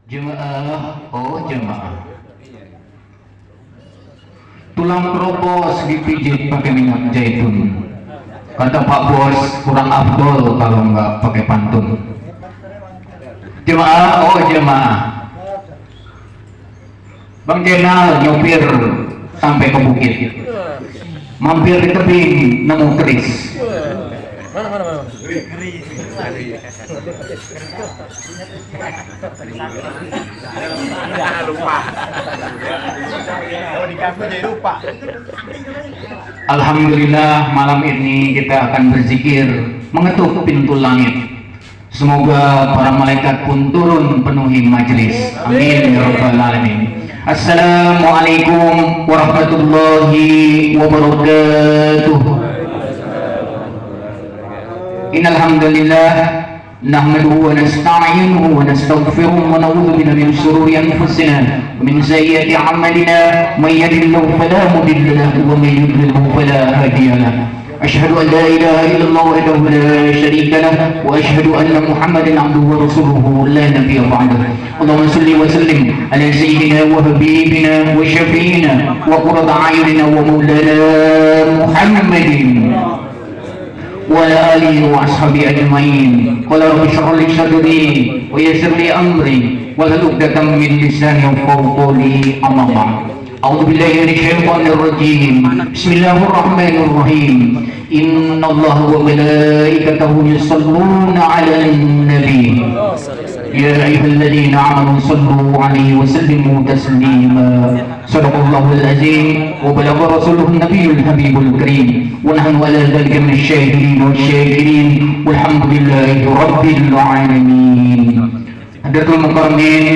Jemaah, oh jemaah. Tulang keropos dipijit pakai minyak zaitun. Kata Pak Bos, kurang afdol kalau nggak pakai pantun. Jemaah, oh jemaah. Bang Jenal nyopir sampai ke bukit. Mampir di tebing, nemu keris. Mana. Lupa. Lupa. Alhamdulillah malam ini kita akan berzikir mengetuk pintu langit. Semoga para malaikat pun turun penuhi majelis. Amin ya rabbal alamin. Assalamualaikum warahmatullahi wabarakatuh. Innal hamdalillah nahmaduhu wa nasta'inuhu wa nastaghfiruhu wa na'udzu billahi min shururi anfusina wa min sayyiati a'malina may yahdihillahu fala mudilla lahu wa may yudlilhu fala hadiya lahu. Asyhadu an la ilaha illallah wahdahu la syarika lahu wa asyhadu anna Muhammadan 'abduhu wa rasuluhu la nabiyya ba'dahu. Allahumma shalli wa sallim ala sayyidina wa habibina wa syafi'ina wa qurrati a'yunina wa maulana Muhammadin وعلى آله وأصحابه أجمعين. قال رب اشرح لي صدري ويسر لي أمري واحلل عقدة من لساني يفقهوا قولي. أما بعد أعوذ بالله من الشيطان الرجيم. بسم الله الرحمن الرحيم. إن الله وملائكته يصلون على النبي يا أيها الذين آمنوا صلوا عليه وسلموا تسليما. صدق الله العظيم وبلغ رسوله النبي الحبيب الكريم ونحن على ذلك من الشاهدين والشاكرين والحمد لله رب العالمين. Hadratul Mukarramin,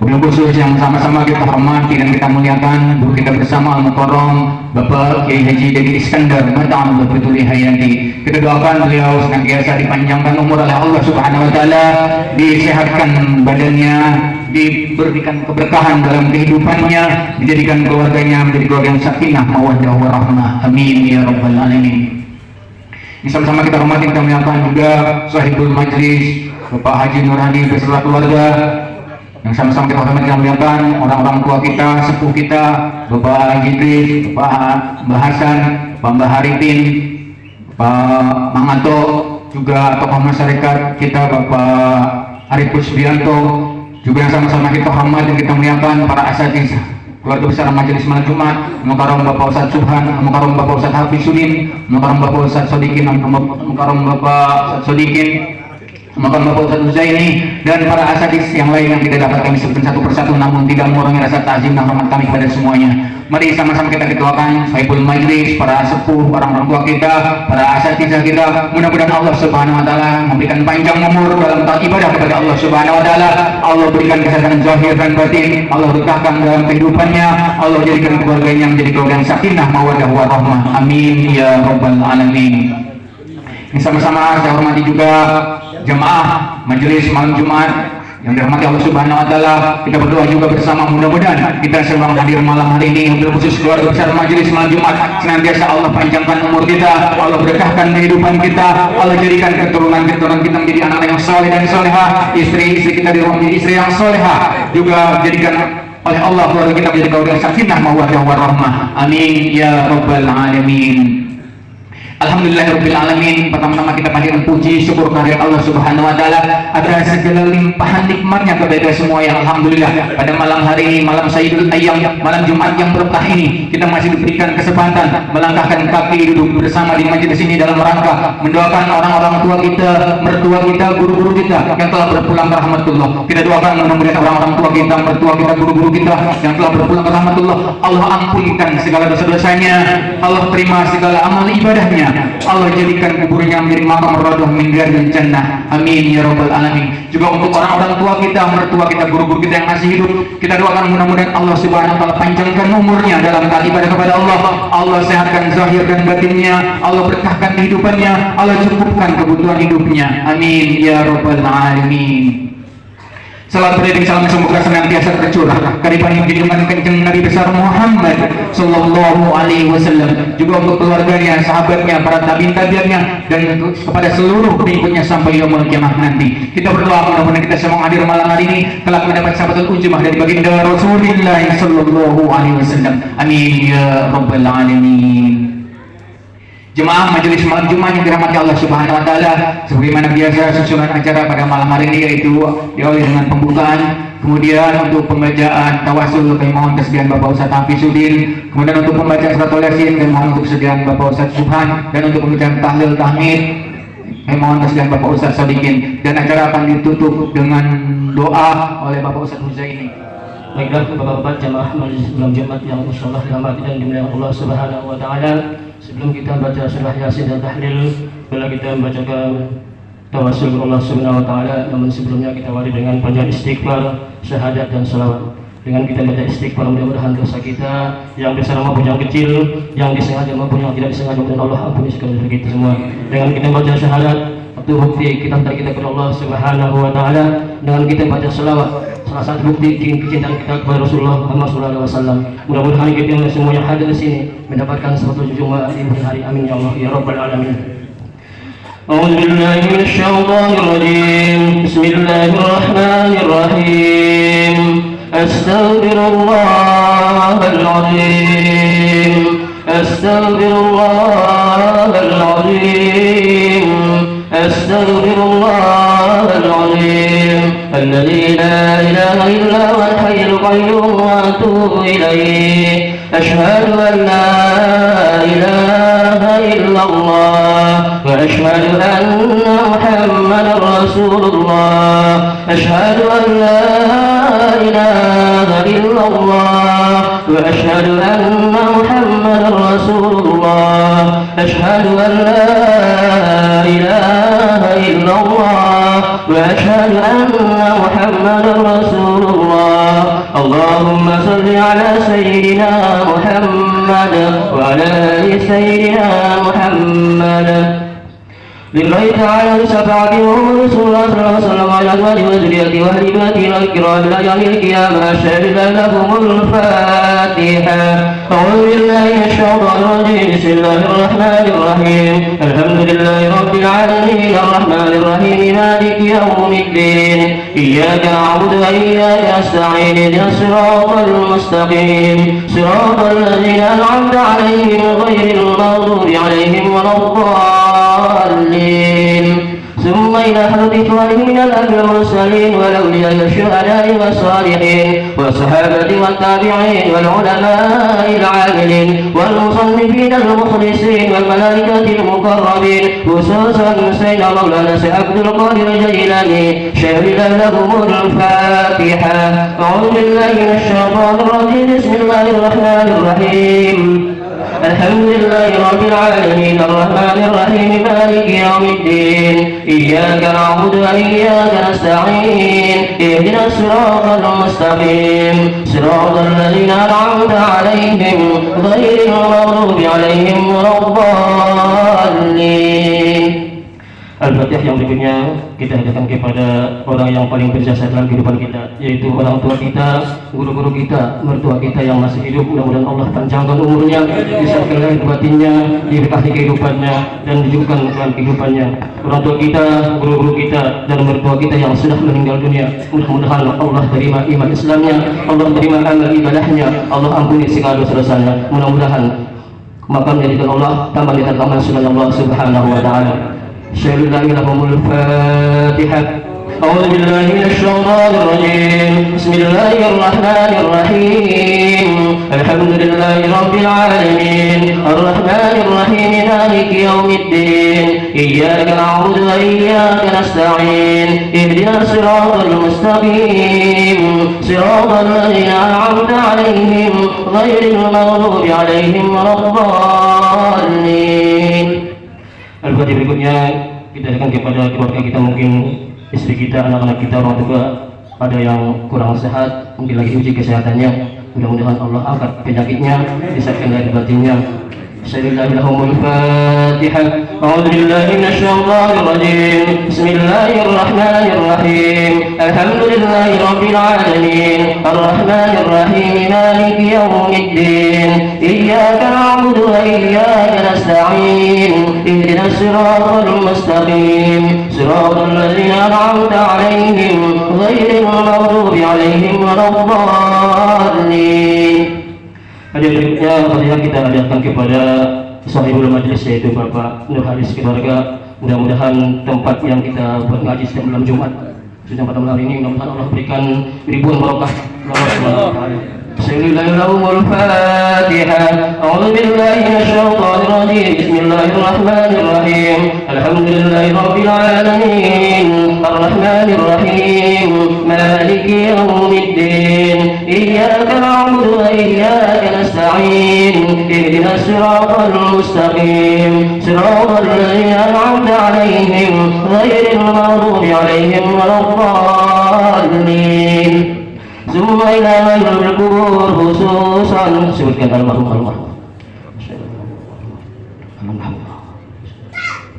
wabil khusus yang sama-sama kita hormati dan kita muliakan, guru kita bersama Al-Mukarram Bapak Kiai Haji Dedi Iskandar Mata'allah Fituli Hayati. Kita doakan beliau senantiasa dipanjangkan umur oleh Allah Subhanahu wa taala, disehatkan badannya, diberikan keberkahan dalam kehidupannya, dijadikan keluarganya menjadi keluarga yang sakinah mawaddah warahmah. Amin ya rabbal alamin. Ini sama-sama kita hormati, kita muliakan juga sahibul majlis Bapak Haji Nur Hadi beserta keluarga, yang sama-sama kita hormati, kita muliakan orang-orang tua kita, sepuh kita, Bapak Haji Idris, Bapak Mbah Hasan, Bapak Mbah Haripin, Pak Manganto, juga tokoh masyarakat kita Bapak Arif Kusbianto, juga yang sama-sama kita hormati dan kita muliakan para asatidz keluarga besar majelis malam Jumat, Mukarram Bapak Ustadz Subhan, Mukarram Bapak Ustadz Hafizuddin, Mukarram Bapak Ustadz Sodikin, Mukarram Bapak Ustadz Sodikin, Mukarram Bapak Ustadz Huzaini, dan para asatidz yang lain yang tidak dapat kami sebutkan satu persatu, namun tidak mengurangi rasa ta'zim dan hormat kami kepada semuanya. Mari sama-sama kita doakan sahibul majlis, para sepuh, orang tua kita, para asatidz kita, mudah-mudahan Allah Subhanahu wa taala memberikan panjang umur dalam taat ibadah kepada Allah Subhanahu wa taala. Allah berikan kesehatan zahir dan batin, Allah berkahkan dalam kehidupannya, Allah jadikan keluarganya menjadi keluarga yang sakinah mawaddah warahmah. Amin ya rabbal alamin. Ini sama-sama saya hormati juga jemaah majelis malam Jumat yang dirahmati Allah Subhanahu wa taala. Kita berdoa juga bersama, mudah-mudahan kita semua hadir malam hari ini, untuk khusus keluarga besar majelis malam Jumat, senantiasa Allah panjangkan umur kita, Allah berkahkan kehidupan kita, Allah jadikan keturunan-keturunan kita menjadi anak yang saleh dan salehah, istri-istri kita di rumah menjadi istri yang salehah, juga jadikan oleh Allah keluarga kita menjadi keluarga sakinah mawaddah warahmah. Amin ya rabbal alamin. Alhamdulillahirabbil alamin. Pertama-tama kita panjatkan puji syukur kehadirat Allah Subhanahu wa taala atas segala limpahan nikmatnya kepada kita semua yang alhamdulillah pada malam hari ini, malam Sayyidul Ayyam, malam Jumat yang berkah ini, kita masih diberikan kesempatan melangkahkan kaki duduk bersama di majelis ini dalam rangka mendoakan orang-orang tua kita, mertua kita, guru-guru kita yang telah berpulang ke rahmatullah. Kita doakan mudah-mudahan orang-orang tua kita, mertua kita, guru-guru kita yang telah berpulang ke rahmatullah, Allah ampunkan segala dosa-dosanya, Allah terima segala amal ibadahnya, Allah jadikan kuburnya menjadi makam radhah min riyadil jannah. Amin ya rabbal alamin. Juga untuk orang-orang tua kita, mertua kita, guru-guru kita yang masih hidup, kita doakan mudah-mudahan Allah Subhanahu wa taala panjangkan umurnya dalam taat ibadah kepada Allah, Allah sehatkan zahir dan batinnya, Allah berkahkan kehidupannya, Allah cukupkan kebutuhan hidupnya. Amin ya rabbal alamin. Salam beriring salam semoga senantiasa tercurah karipan junjungan kenceng Nabi besar Muhammad Sallallahu Alaihi Wasallam, juga untuk keluarganya, sahabatnya, para tabiin-tabiinnya, dan kepada seluruh pengikutnya sampai yaumul kiamah nanti. Kita berdoa mudah-mudahan kita semua hadir malam hari ini kelak mendapat sahabatul ujmah dari baginda Rasulullah Sallallahu Alaihi Wasallam. Amin ya rabbal alamin. Jemaah majelis malam Jumat yang dirahmati Allah Subhanahu wa taala, sebagaimana biasa susunan acara pada malam hari ini yaitu diawali dengan pembukaan, kemudian untuk pembacaan tawasul kami mohon kesediaan Bapak Ustadz Hafizudin, kemudian untuk pembacaan suratul Yasin kami mohon untuk kesediaan Bapak Ustadz Subhan, dan untuk pembacaan tahlil tahmid kami mohon kesediaan Bapak Ustadz Sadikin, dan acara akan ditutup dengan doa oleh Bapak Ustadz Huzaini. Baiklah Bapak-bapak jamaah majelis malam Jumat yang insyaallah dirahmati dan dimuliakan Allah Subhanahu wa taala. Sebelum kita baca surah Yasin dan tahlil, bila kita membacakan tawasul kepada Allah Subhanahu wa taala, namun sebelumnya kita awali dengan panjang istighfar, syahadat dan salawat. Dengan kita baca istighfar, mudah-mudahan dosa kita yang besar maupun yang kecil, yang disengaja maupun yang tidak disengaja, mudah Allah ampuni segala dosa kita semua. Dengan kita baca syahadat, itu bukti kita kepada Allah Subhanahu wa taala. Dengan kita baca salawat, salah satu bukti kecintaan kita kepada Rasulullah Muhammad SAW. Mudah-mudahan kita semua yang hadir di sini mendapatkan satu Jumat di hari. Amin ya Allah ya rabbal alamin. A'udzu billahi minasy syaithanir rajim. Bismillahirrahmanirrahim. Astaghfirullahal azim. Astaghfirullahal azim. Astaghfirullahal azim. الذي لا إله إلا هو الحي القيوم وأتوب إليه. أشهد أن لا إله إلا الله وأشهد أن محمدا رسول الله. أشهد أن لا إله إلا الله وأشهد أن محمدا رسول الله. أشهد أن لا إله إلا الله وأشهد أن محمدا رسول الله. اللهم صل على سيدنا محمد وعلى آل سيدنا محمد. لله تعالى بشفاعة رسول الله صلى الله عليه وسلم على أزواجه وذريته وأهل بيته الكرام إلى يوم القيامة. شهد لهم الفاتحة. أعوذ بالله من الشيطان الرجيم. بسم الله الرحمن الرحيم. الحمد لله رب العالمين الرحمن الرحيم مالك يوم الدين. إياك نعبد وإياك نستعين. اهدنا الصراط المستقيم صراط الذين أنعمت عليهم غير المغضوب عليهم ولا الضالين. ثم إلى حضرة إخوانه من الأنبياء والمرسلين والأولياء والشهداء والصالحين والصحابة والتابعين والعلماء العاملين والمصنفين المخلصين والملائكة المقربين، خصوصا سيدنا مولانا سيد عبد القادر الجيلاني شهد لهم الفاتحة. أعوذ بالله من الشيطان الرجيم. بسم الله الرحمن الرحيم. الحمد لله رب العالمين الرحمن الرحيم مالك يوم الدين. إياك نعبد وإياك نستعين. اهدنا الصراط المستقيم صراط الذين أنعمت عليهم غير المغضوب عليهم ولا الضالين. Al-Fatihah yang berikutnya kita hadiahkan kepada orang yang paling berjasa dalam kehidupan kita, yaitu orang tua kita, guru-guru kita, mertua kita yang masih hidup. Mudah-mudahan Allah panjangkan umurnya, disahkan lahir batinnya, diberkahi kehidupannya, dan dijauhkan dengan kehidupannya. Orang tua kita, guru-guru kita, dan mertua kita yang sudah meninggal dunia, mudah-mudahan Allah terima iman Islamnya, Allah terima amal ibadahnya, Allah ampuni segala dosa-dosanya. Mudah-mudahan makamnya di dalam Allah tambah di dalam Allah Subhanahu wa taala. شهد لهم الفاتحة. أعوذ بالله من الشيطان الرجيم. بسم الله الرحمن الرحيم. الحمد لله رب العالمين الرحمن الرحيم مالك يوم الدين. إياك نعبد وإياك نستعين. اهدنا الصراط المستقيم صراط الذين أنعمت عليهم غير المغضوب عليهم ولا الضالين. Al-Fatihah berikutnya kita akan kepada keluarga kita, mungkin istri kita, anak-anak kita, orang tua ada yang kurang sehat, mungkin lagi uji kesehatannya. Mudah-mudahan Allah angkat penyakitnya, disahkan dari batinnya. سبيل الله لهم الفاتحة. أعوذ بالله من الشيطان الرجيم. بسم الله الرحمن الرحيم. الحمد لله رب العالمين الرحمن الرحيم مالك يوم الدين إياك نعبد وإياك نستعين اهدنا الصراط المستقيم صراط الذين أنعمت عليهم غير المغضوب عليهم ولا الضالين. Berikutnya marilah kita hadiahkan kepada sahibul majlis yaitu Bapak Nur Haris keluarga. Mudah-mudahan tempat yang kita buat ngaji setiap malam Jumat sudah pada malam ini mudah-mudahan Allah berikan ribuan barokah. Bismillahirrahmanirrahim. A'udzu billahi minasyaitonir rajim. Bismillahirrahmanirrahim. Alhamdulillahirabbil alamin. Arrahmanir rahim. Maliki yaumiddin. Iyyaka na'budu wa iyyaka nasta'in. Ihdinas siratal mustaqim. Siratal ladzina an'amta 'alaihim ghairil maghdubi 'alaihim waladdallin. Semua ilmu berkubur khususan sebutkan almarhum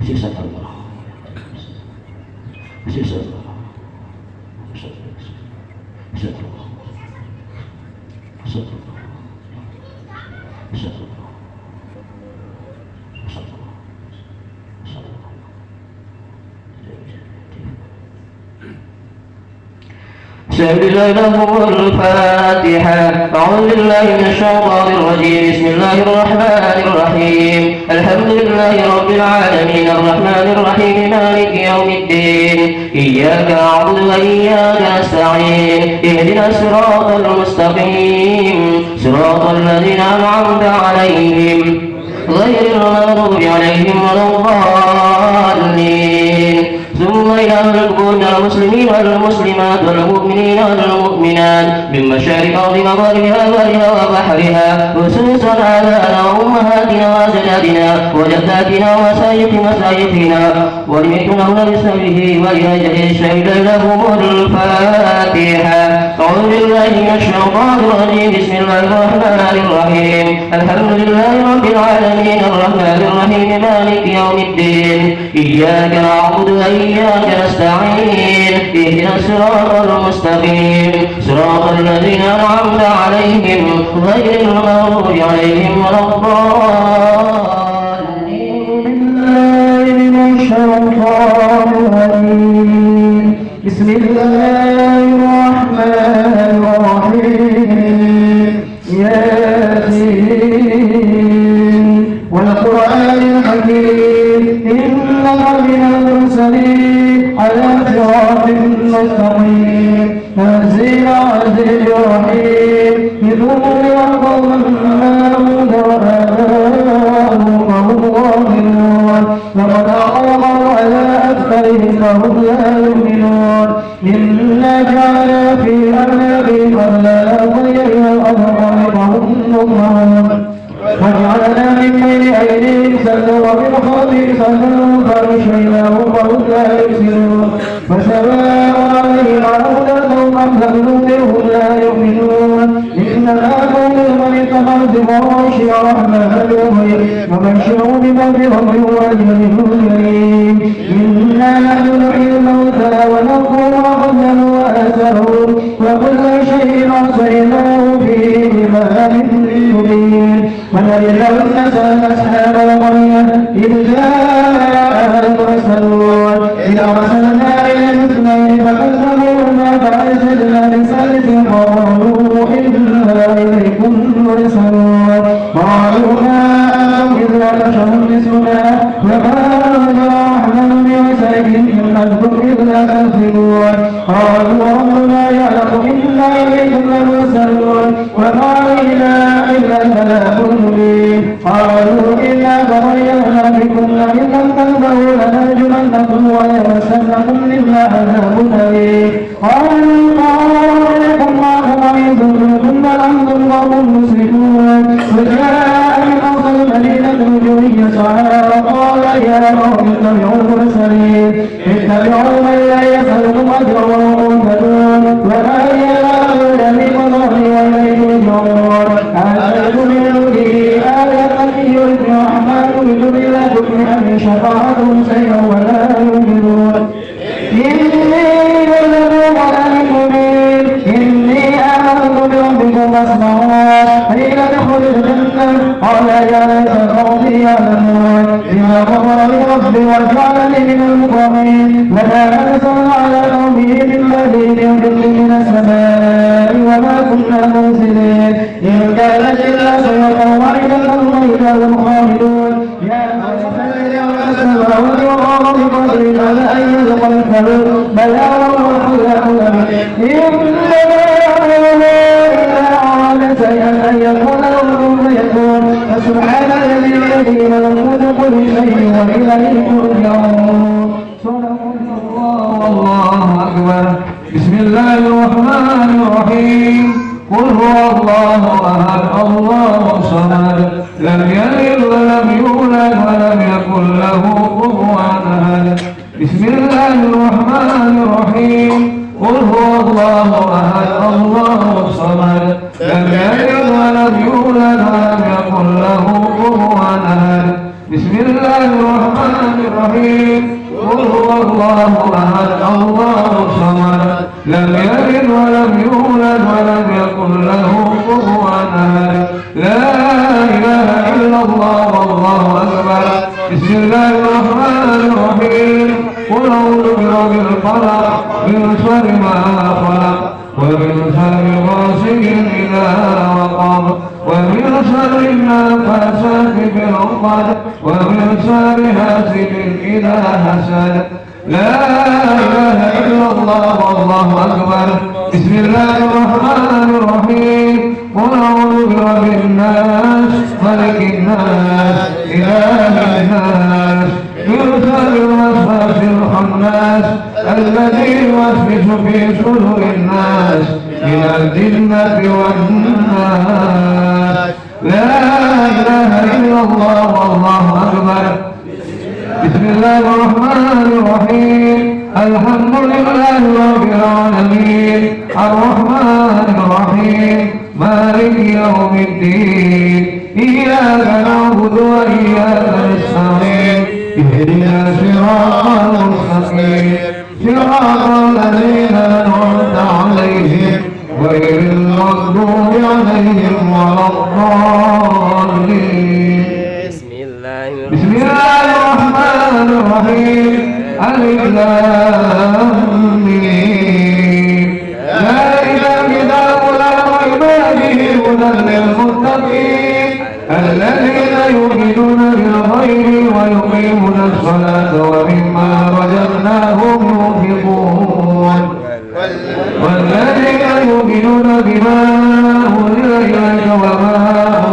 sisa سبيل لهم الفاتحة. أعوذ بالله من الشيطان الرجيم. بسم الله الرحمن الرحيم. الحمد لله رب العالمين الرحمن الرحيم مالك يوم الدين إياك نعبد وإياك نستعين اهدنا الصراط المستقيم صراط الذين أنعمت عليهم غير المغضوب عليهم ولا الضالين. ثم إلى القبور المسلمين والمسلمات والمؤمنين والمؤمنات من مشارق أرض مغاربها وبرها وبحرها خصوصا آبائنا وأمهاتنا وأجدادنا وجداتنا ومشايخنا ولمثلهم بسببه ولأجل الشهيد لهم الفاتحة. أعوذ بالله من الشيطان الرجيم. بسم الله الرحمن الرحيم. الحمد لله رب العالمين الرحمن الرحيم مالك يوم الدين إياك نعبد وإياك نستعين اهدنا الصراط المستقيم صراط الذين أنعمت عليهم غير المغضوب عليهم ولا الضالين. بسم الله الرحمن الرحيم. ياسين والقرآن الحكيم إنك من المرسلين على صراط مستقيم تنزيل عزيز رحيم لتنذر قوما ما أنذر آباؤهم وهم غافلون لقد أعطوا على أكثرهم فهم لا يؤمنون إنا جعلنا في أعناقهم أغلالا وإلى الأذقان فهم مغمرون وجعلنا من بين أيديهم سدا ومن خلفهم سدا فأغشيناهم فهم لا يبصرون فسواء عليهم أأنذرتهم أم لم تنذرهم لا يؤمنون إنما ننذر من اتخذ بفواحش الرحمن وبشره بمغفرة وأجر كريم. إنا نحن نحيي الموتى ونذكر ما قدموا وآثروا وكل شيء أحصيناه في إمام مبين. ولئن سأل أصحاب القرية إذ جاء المرسلون إذ أرسلنا إليهم اثنين فكذبوهما فأرسلنا بثالث قالوا إنا إليكم مرسلون قالوا ما أنتم إلا بشر مثلنا وما نحن بمرسلين إن أنتم إلا تكذبون قالوا ربنا يعلم إنا إليكم لمرسلون وما علينا إلا البلاغ المبين. قالوا إنا تطيرنا بكم لئن لم تنتهوا لنرجمنكم وليمسنكم منا عذاب أليم. قالوا طائركم معكم وإن ضللتم بل أنتم قوم مسرفون. وجاء من أقصى المدينة رجل يسعى قال يا قوم اتبعوا المرسلين اتبعوا من لا يسألكم أجرا وهم مهتدون وما هي إلا بقضاء وإليه ترجعون. أن تؤمنوا به آية يرجع شفاعتهم شيئا ولا يؤمنون إني لذنوب مبين إني آمنت بربكم فاسمعون قيل ادخل الجنة قال يا ليت قومي يعلمون بما غفر لي ربي وجعلني من المكرمين وما أنزلنا على قومه من بعده من جند من السماء وما كنا مرسلين إن كانت إلا صيحة واحدة وإذا هم خالدون يا السماوات والأرض قدر على أن يلقى الكبير بلى والله يعلم إنما شيئا أن يكون له كن فيكون فسبحان الذي بيده ملكوت كل شيء وإليه ترجعون صدق الله والله أكبر بسم الله الرحمن الرحيم قل هو الله أحد الله الصمد لم يلد ولم يولد ولم يكن له كفوا أحد بسم الله الرحمن الرحيم قل هو الله أحد الله الصمد لم يلد ولم يولد ولم يكن له كفوا أحد بسم الله الرحمن الرحيم قل هو الله أحد الله الصمد لم يلد ولم يولد ولم يكن له كفوا أحد لا إله إلا الله والله أكبر بسم الله الرحمن الرحيم قل أعوذ برب الفلق من شر ما خلق ومن شر غاسق إذا وقب ومن شر النفاثات في العقد ومن شر حاسد إذا حسد لا إله إلا الله والله أكبر بسم الله الرحمن الرحيم قل أعوذ برب الناس ملك الناس إله الناس من شر الوسواس الخناس الذي يوسوس في صدور الناس من الجنة والناس لا إله إلا الله والله أكبر بسم الله الرحمن الرحيم الحمد لله رب العالمين الرحمن الرحيم مالك يوم الدين إياك نعبد وإياك نستعين اهدنا الصراط المستقيم صراط الذين أنعمت عليهم غير المغضوب عليهم ولا الضالين بسم الله الرحمن الرحيم ألف لام ميم ذلك الكتاب لا ريب فيه هدى للمتقين الذين يؤمنون بالغيب ويقيمون الصلاة ومما رزقناهم ينفقون والذين يؤمنون بما أنزل إليك وما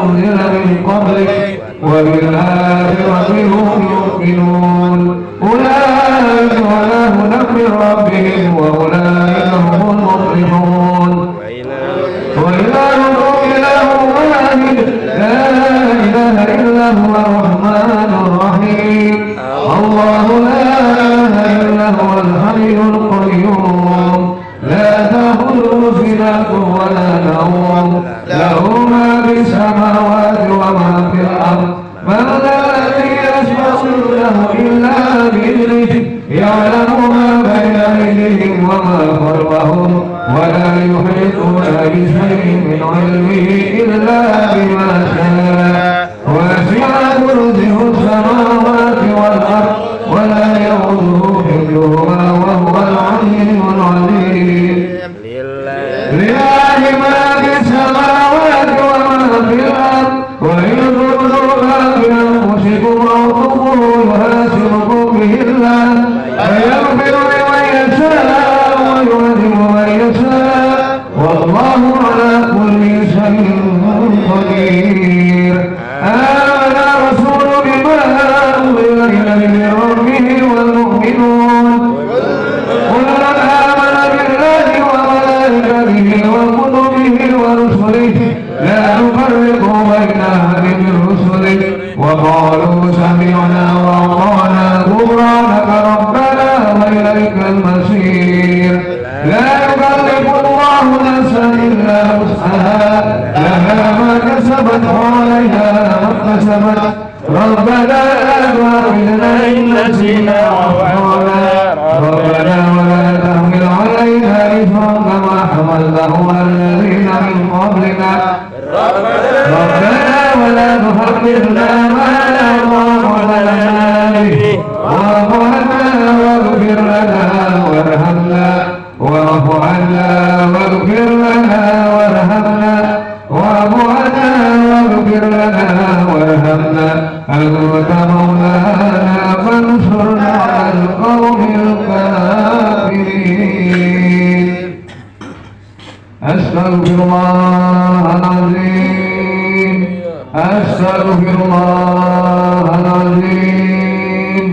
أنزل من قبلك وبالآخرة هم يؤمنون أولئك على هدى من ربهم وأولئك هم المفلحون وإلهكم إله واحد لا إله إلا هو الرحمن الرحيم الله لا إله إلا هو الحي القيوم لا تأخذه سنة ولا نوم له ما في السماوات وما في الأرض من ذا الذي يشفع له إلا بإذنه يعلم ما بين أيديهم وما خلفهم ولا يحيطون بشيء من علمه إلا بما شاء وسع كرسيه السماوات والأرض ولا يؤوده حفظهما وهو العلي العظيم لله ما في السماوات وما في الأرض وإن تبدوا ما في أنفسكم أو تخفوه يحاسبكم به الله فيغفر لمن يشاء ويعذب من يشاء والله على كل شيء قدير آمن الرسول بما أنزل إليه من ربه والمؤمنون كل آمن بالله وملائكته وكتبه ورسله لا نفرق بين أحد من رسله وقالوا سمعنا وأطعنا غفرانك ربنا وإليك المصير لا يكلف الله نفسا إلا وسعها لها ما كسبت وعليها ما اكتسبت ربنا لا تؤاخذنا واغفر لنا وارحمنا واعف عنا واغفر لنا وارحمنا واعف عنا واغفر لنا وارحمنا أنت مولانا فانصرنا على القوم الكافرين. أستغفر الله العظيم أستغفر الله العظيم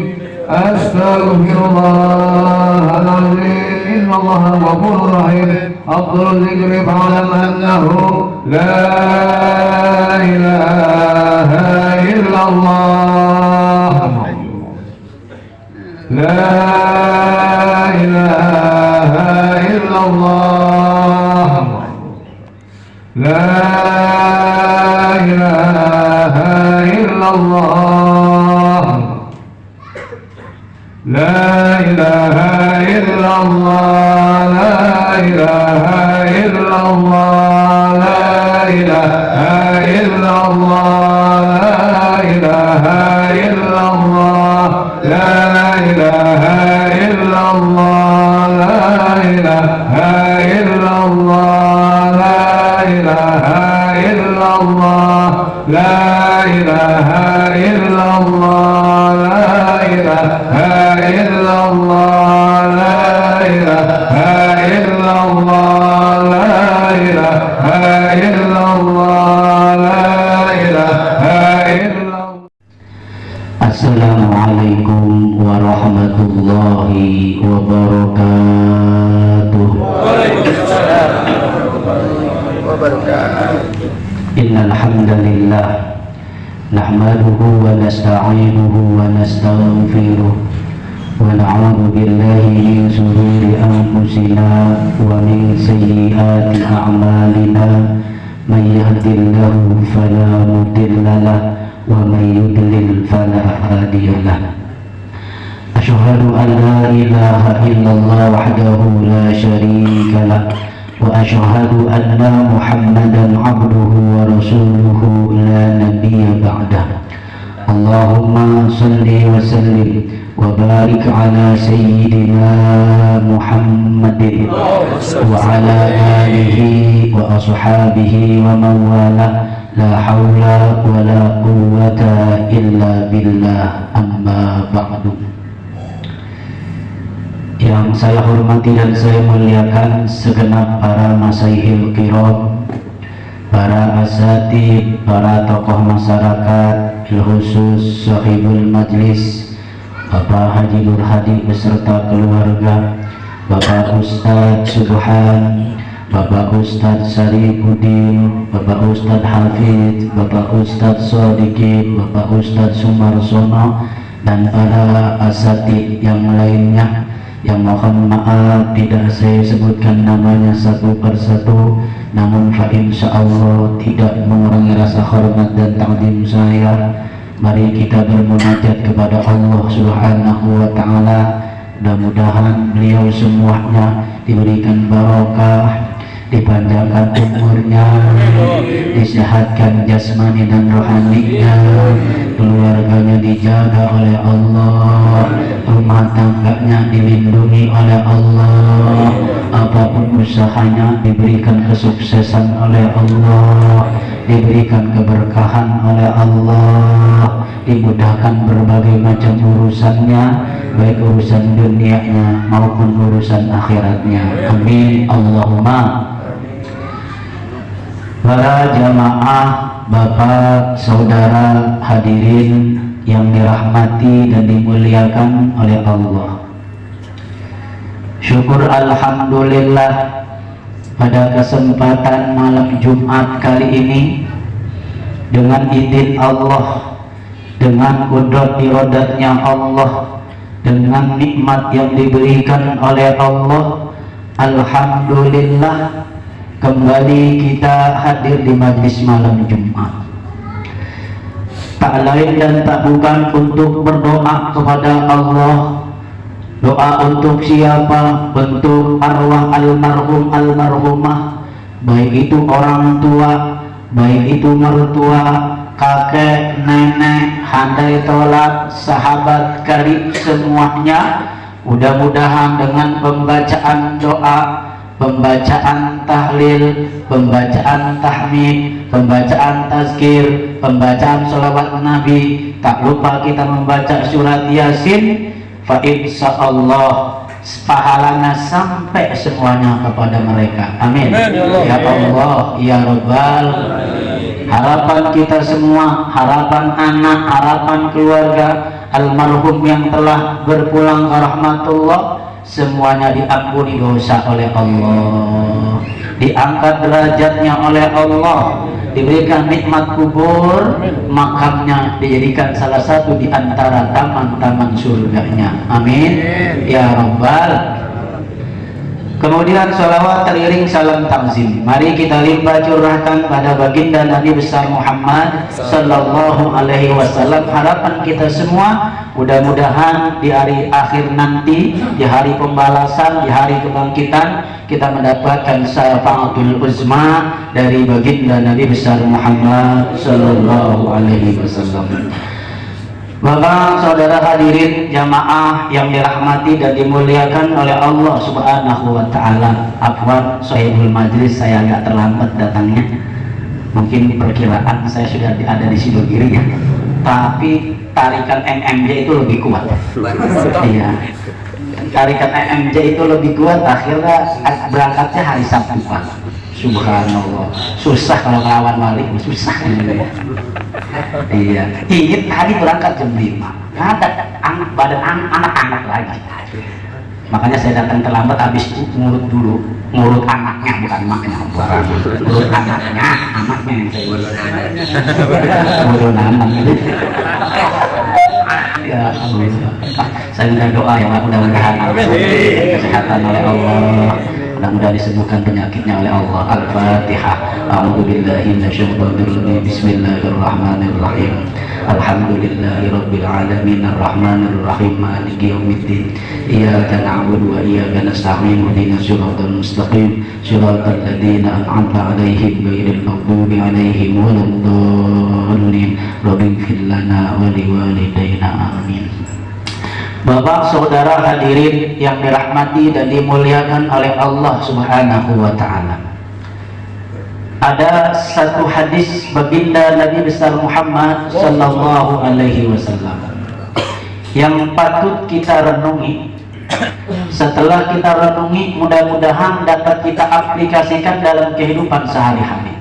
أستغفر الله العظيم. إن الله غفور رحيم. أفضل الذكر فاعلم أنه لا إله إلا الله لا إله إلا الله لا إله إلا الله لا إله إلا الله لا إله إلا الله لا إله إلا الله لا إله إلا الله لا إله إلا الله لا إله إلا الله لا إله إلا الله لا إله إلا الله لا إله إلا الله لا إله إلا الله لا إله إلا الله. Assalamualaikum warahmatullahi wabarakatuh. Innal hamdalillah nahmaduhu wa nasta'inuhu wa nastaghfiruh wa na'udzu billahi min shururi anfusina wa min sayyiati a'malina. Man yahdihillahu fala mudilla lahu wa man yudlil fala hadiya lahu. Asyhadu an la ilaha illallah wahdahu la syarika lahu wa asyhadu anna Muhammadan abduhu wa rasuluhu la nabiyya ba'dah. Allahumma salli wa sallim wa barik ala sayyidina Muhammadin wa ala alihi wa ashabihi wa man wala. La haula wa la quwwata illa billah, amma ba'du. Yang saya hormati dan saya muliakan segenap para masyaykhil kiram, para asatid, para tokoh masyarakat, khusus sahibul majlis, Bapak Haji Nur Hadi beserta keluarga, Bapak Ustadz Subhan, Bapak Ustadz Sarifuddin, Bapak Ustadz Hafid, Bapak Ustadz Sodikin, Bapak Ustadz Sumarsono, dan para asatid yang lainnya yang mohon maaf tidak saya sebutkan namanya satu persatu, namun fa insyaallah tidak mengurangi rasa hormat dan takdim saya. Mari kita bermunajat kepada Allah Subhanahu wa taala. Mudah-mudahan beliau semuanya diberikan barokah, dipanjangkan umurnya, disehatkan jasmani dan rohaninya, keluarganya dijaga oleh Allah, rumah tangganya dilindungi oleh Allah, apapun usahanya diberikan kesuksesan oleh Allah, diberikan keberkahan oleh Allah, dimudahkan berbagai macam urusannya, baik urusan dunianya maupun urusan akhiratnya. Amin Allahumma. Para jamaah, bapak, saudara, hadirin yang dirahmati dan dimuliakan oleh Allah, syukur alhamdulillah pada kesempatan malam Jumat kali ini, dengan izin Allah, dengan kudrat iradatnya Allah, dengan nikmat yang diberikan oleh Allah, alhamdulillah kembali kita hadir di majlis malam Jumat. Tak lain dan tak bukan untuk berdoa kepada Allah. Doa untuk siapa? Untuk arwah almarhum almarhumah, baik itu orang tua, baik itu mertua, kakek, nenek, handai tolak, sahabat karib semuanya. Mudah-mudahan dengan pembacaan doa, pembacaan tahlil, pembacaan tahmid, pembacaan tazkir, pembacaan sholawat Nabi, tak lupa kita membaca surat Yasin, fa insyaallah pahalanya sampai semuanya kepada mereka. Amin. Ya Allah, ya Rabbal. Harapan kita semua, harapan anak, harapan keluarga almarhum yang telah berpulang ke rahmatullah, semuanya diampuni dosa oleh Allah, diangkat derajatnya oleh Allah, diberikan nikmat kubur, makamnya dijadikan salah satu di antara taman-taman surganya. Amin ya Rabbal. Kemudian sholawat teriring salam takzim. Mari kita limpah curahkan pada baginda Nabi besar Muhammad sallallahu alaihi wasallam. Harapan kita semua mudah-mudahan di hari akhir nanti, di hari pembalasan, di hari kebangkitan, kita mendapatkan syafaatul uzma dari baginda Nabi besar Muhammad sallallahu alaihi wasallam. Bapak, saudara hadirin jamaah yang dirahmati dan dimuliakan oleh Allah Subhanahu wa taala. Afwan sahibul majlis, saya agak terlambat datangnya. Mungkin perkiraan saya sudah ada di Sidogiri ya. Tapi tarikan MMJ itu lebih kuat. Iya. Tarikan MMJ itu lebih kuat, akhirnya berangkatnya hari Sabtu, Pak. Subhanallah, susah kalau ngelawan wali, susah. Iya, ingin tadi berangkat jam 5, nggak ada anak-anak lagi. Makanya saya datang terlambat, habis itu ngurut dulu, ngurut anaknya, bukan maknya, ngurut anaknya yang saya ngurut anak. Ya Allah, saya minta doa ya, mudah-mudahan kesehatan oleh Allah, mudah-mudahan disembuhkan penyakitnya oleh Allah. Al-Fatihah. A'udzubillahi minasyaitonirrajim. Bismillahirrahmanirrahim. Alhamdulillahirabbil alamin arrahmanirrahim maliki yaumiddin. Iyyaka na'budu wa iyyaka nasta'in. Ihdinas siratal mustaqim. Siratal ladzina an'amta 'alaihim ghairil maghdubi 'alaihim waladdallin. Rabbighfir lana wa liwalidayna. Amin. Bapak, saudara hadirin yang dirahmati dan dimuliakan oleh Allah Subhanahu wa taala. Ada satu hadis baginda Nabi besar Muhammad sallallahu alaihi wasallam yang patut kita renungi. Setelah kita renungi, mudah-mudahan dapat kita aplikasikan dalam kehidupan sehari-hari.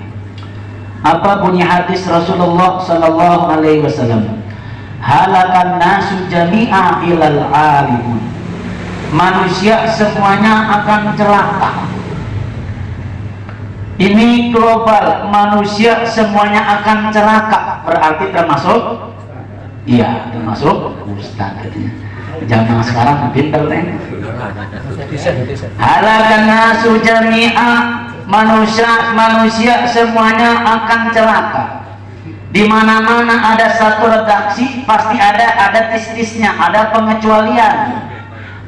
Apa bunyi hadis Rasulullah sallallahu alaihi wasallam? Halakan nasu jami'a ilal alimun. Manusia semuanya akan celaka. Ini global, manusia semuanya akan celaka. Berarti termasuk? Iya, termasuk Ustaz katanya. Zaman sekarang pintar nih. Halakan nasu jami'a, manusia semuanya akan celaka. Di mana-mana ada satu redaksi pasti ada tis-tisnya, ada pengecualian.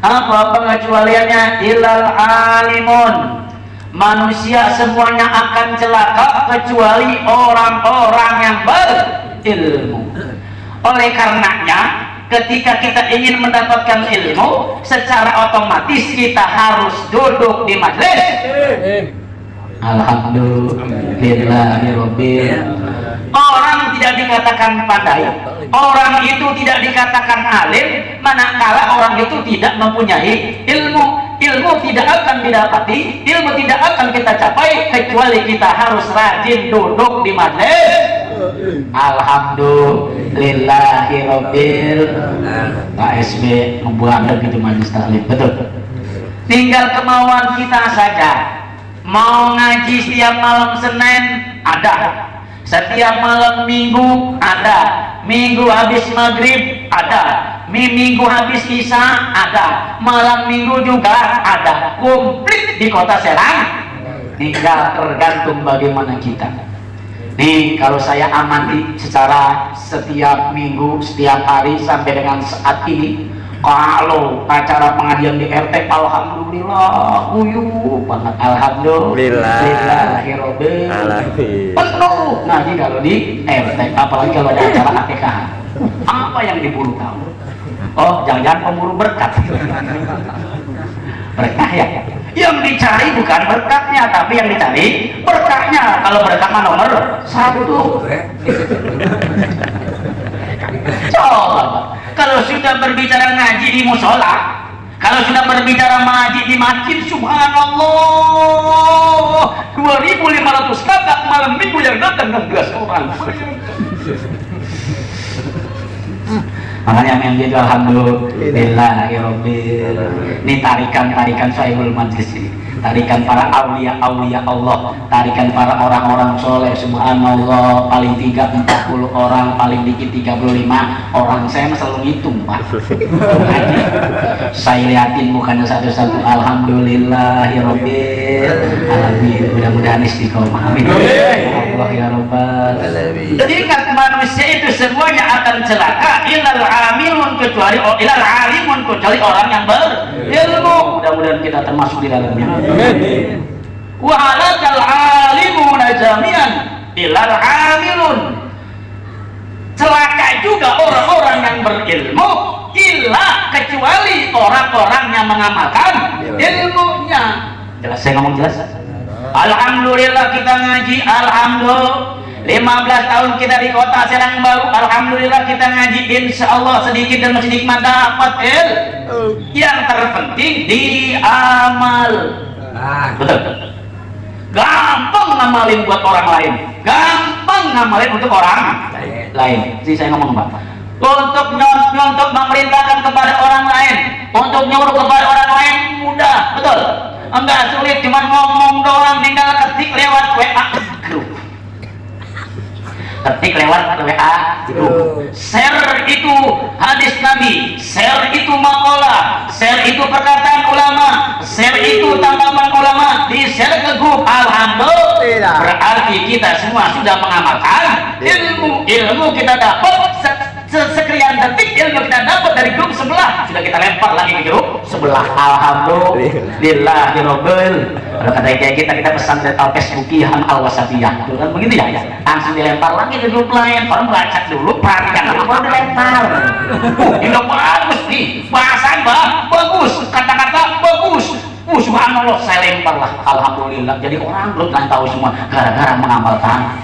Apa pengecualiannya? Ilal alimun. Manusia semuanya akan celaka kecuali orang-orang yang berilmu. Oleh karenanya, ketika kita ingin mendapatkan ilmu, secara otomatis kita harus duduk di majelis. Alhamdulillahirabbil. Orang tidak dikatakan pandai, orang itu tidak dikatakan alim, manakala orang itu tidak mempunyai ilmu. Ilmu tidak akan didapati, ilmu tidak akan kita capai kecuali kita harus rajin duduk di majelis. Alhamdulillahirabbil. Pak SB membuat gitu majelis taklim, betul. Tinggal kemauan kita saja. Mau ngaji setiap malam Senin ada, setiap malam Minggu ada, Minggu habis maghrib ada, Minggu habis Isya ada, malam Minggu juga ada, komplit di kota Serang. Tinggal tergantung bagaimana kita. Nih, kalau saya amati secara setiap minggu, setiap hari sampai dengan saat ini, kalau acara pengajian di RT, alhamdulillah, uyuh banget, alhamdulillahirobbil penuh ngaji kalau di RT, apalagi kalau ada acara akikah. Apa yang diburu tahu? Oh, jangan-jangan pemburu berkat. Berkah ya. Yang dicari bukan berkatnya, tapi yang dicari berkahnya. Kalau berkah mah nomor 1. Coba, kalau sudah berbicara ngaji di musola, kalau sudah berbicara ngaji di masjid, subhanallah, 2.500 kakak malam minggu yang datang 16 orang. Makanya yang gitu alhamdulillah ya Rabbil. Ini tarikan Sahibul Majlis ini. Tarikan para aulia Allah, tarikan para orang-orang soleh, subhanallah, paling 40 orang, paling dikit 35 orang. Saya selalu ngitung, Pak. Saya liatin mukanya satu-satu. Alhamdulillahirabbil alamin. Mudah-mudahan istiqomah. Amin. Allah ya Rabbal alamin. Jadi ingat, manusia itu semuanya akan celaka ilal alimun kecuali orang yang berilmu. Mudah-mudahan kita termasuk di dalamnya. Wa halakal alimuna jami'an illal amilun. Celaka juga orang-orang yang berilmu illa kecuali orang-orang yang mengamalkan ilmunya. Jelas saya ngomong jelas? Alhamdulillah kita ngaji, alhamdulillah 15 tahun kita di kota Serang Baru, alhamdulillah kita ngaji, insya Allah sedikit dan masih nikmat dapat yang terpenting diamal. Betul. Gampang ngamalin buat orang lain, gampang ngamalin untuk orang lain. Jadi saya ngomong, Pak, untuk memerintahkan kepada orang lain, untuk nyuruh kepada orang lain mudah, betul. Enggak sulit, cuma ngomong doang, tinggal ketik lewat WA grup. Ketik lewat WA grup. Share itu hadis Nabi, share itu makalah, share itu perkataan ulama, share itu tanggapan ulama, di share ke grup. Alhamdulillah, berarti kita semua sudah mengamalkan ilmu kita dapat sekian detik, ilmu kita dapat dari grup sebelah sudah kita lempar lagi ke grup sebelah. Alhamdulillah Rabbil. Kalau kata kita pesan dari Facebookiyah al-wasatiyah, kan begitu ya, langsung dilempar lagi ke grup lain. Orang baca dulu, perhatikan dulu, baru dilempar. Ini bagus nih, bahasa bagus, kata-kata bagus. Subhanallah, saya lempar lah. Alhamdulillah, jadi orang belum tahu semua gara-gara mengamalkan.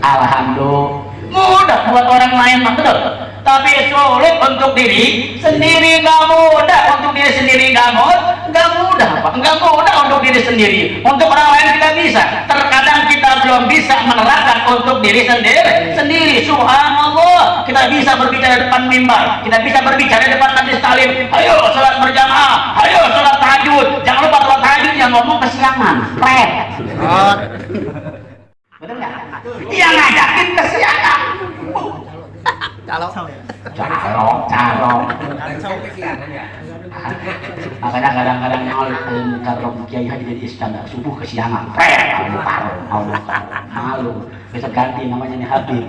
Alhamdulillah, mudah buat orang lain, betul. Tapi sulit untuk diri sendiri, nggak mudah. Untuk diri sendiri nggak mudah, Pak. Nggak mudah untuk diri sendiri. Untuk orang lain kita bisa. Terkadang kita belum bisa menerapkan untuk diri sendiri. Subhanallah, kita bisa berbicara di depan mimbar, kita bisa berbicara di depan majelis taklim. Ayo sholat berjamaah, ayo sholat tahajud. Jangan lupa sholat tahajud yang ngomong kesiangan, betul nggak? Yang ngajakin kesiangan. Calong. Makanya kadang-kadang kalau kiai haji jadi istana subuh kesiangan, malu. Besok ganti namanya nih Habib.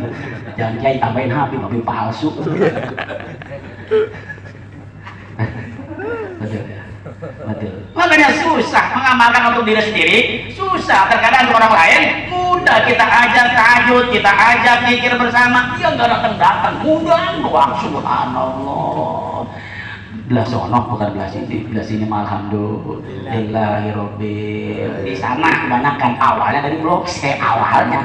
Jangan kiai tambahin Habib palsu. Betul ya. Betul. Makanya susah mengamalkan untuk diri sendiri, susah. Terkadang orang lain mudah kita ajak tahajud, kita ajak zikir bersama, dia nggak datang, mudah doang. Subhanallah. Belah sono bukan belah sini mah alhamdulillahirabbil. Di sana kebanyakan awalnya dari blog C awalnya.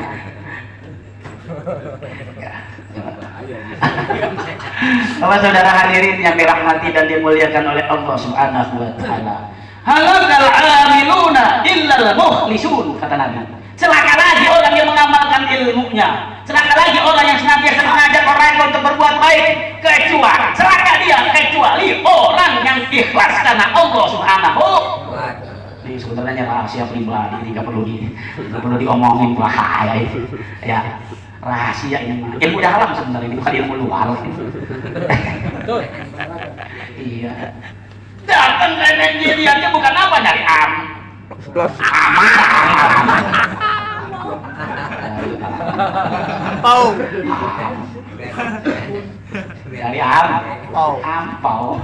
Bapak saudara hadirin yang dirahmati dan dimuliakan oleh Allah Subhanahu wa taala. Halakal amiluna illal mukhlisun, kata Nabi. Celaka lagi orang yang mengamalkan ilmunya. Celaka lagi orang yang senantiasa mengajak orang untuk berbuat baik, kecuali orang yang ikhlas karena Allah Subhanahu. Ini sebenarnya rahasia pribadi, ini nggak perlu diomongin bahaya itu. Ya. Rahasia ini mah ilmu dalam sebenarnya, ini bukan ilmu luar. Betul. Iya. Datang ke Nigeria bukan apa, dari ampau. Dari ampau.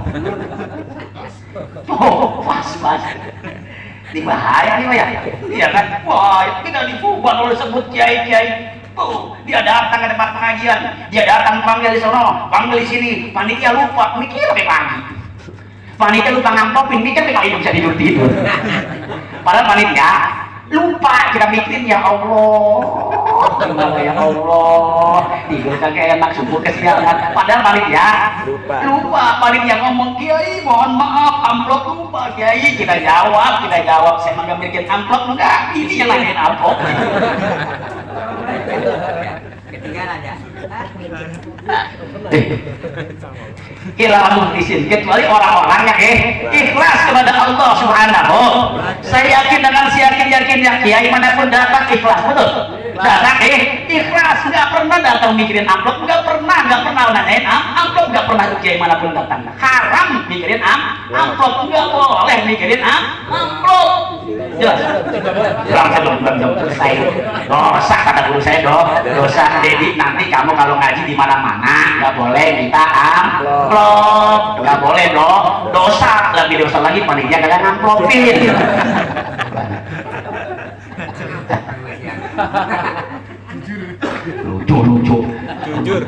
Oh, pas. Ini bahaya nih, ya. Iya kan? Wah, kita dibuat oleh sebut kiai-kiai. Oh, dia datang ke tempat pengajian, dia datang panggil di sono, panggil di sini, panitia lupa, mikir sampai pagi. Panitia lupa ngamplopin, mikir sampai pagi bisa tidur. Padahal panitia lupa, kita mikirin ya Allah, gimana ya Allah, tidur kagak enak, subuh kesiangan. Padahal panitia lupa, panitia ngomong, Kiai mohon maaf, amplop lupa Kiai. Kita jawab, saya nggak bikin amplop enggak, ini yang lain amplop. Ketinggalan ya. Ilmu isin kecuali orang-orang yang ikhlas kepada Allah Subhanahu. Saya yakin dengan yakinnya kiai manapun datang ikhlas, betul. Datang ikhlas, nggak pernah datang mikirin amplop, nggak pernah nanyain amplop, nggak pernah kiai manapun datang. Haram mikirin amplop, nggak boleh mikirin amplop. Jelas. Belum selesai. Dosa kata guru saya dosa. Jadi nanti kamu kalau ngaji di mana-mana nggak boleh minta amplop, nggak boleh dosa. Lebih dosa lagi panitia kalian amplopin. Lucu. Jujur.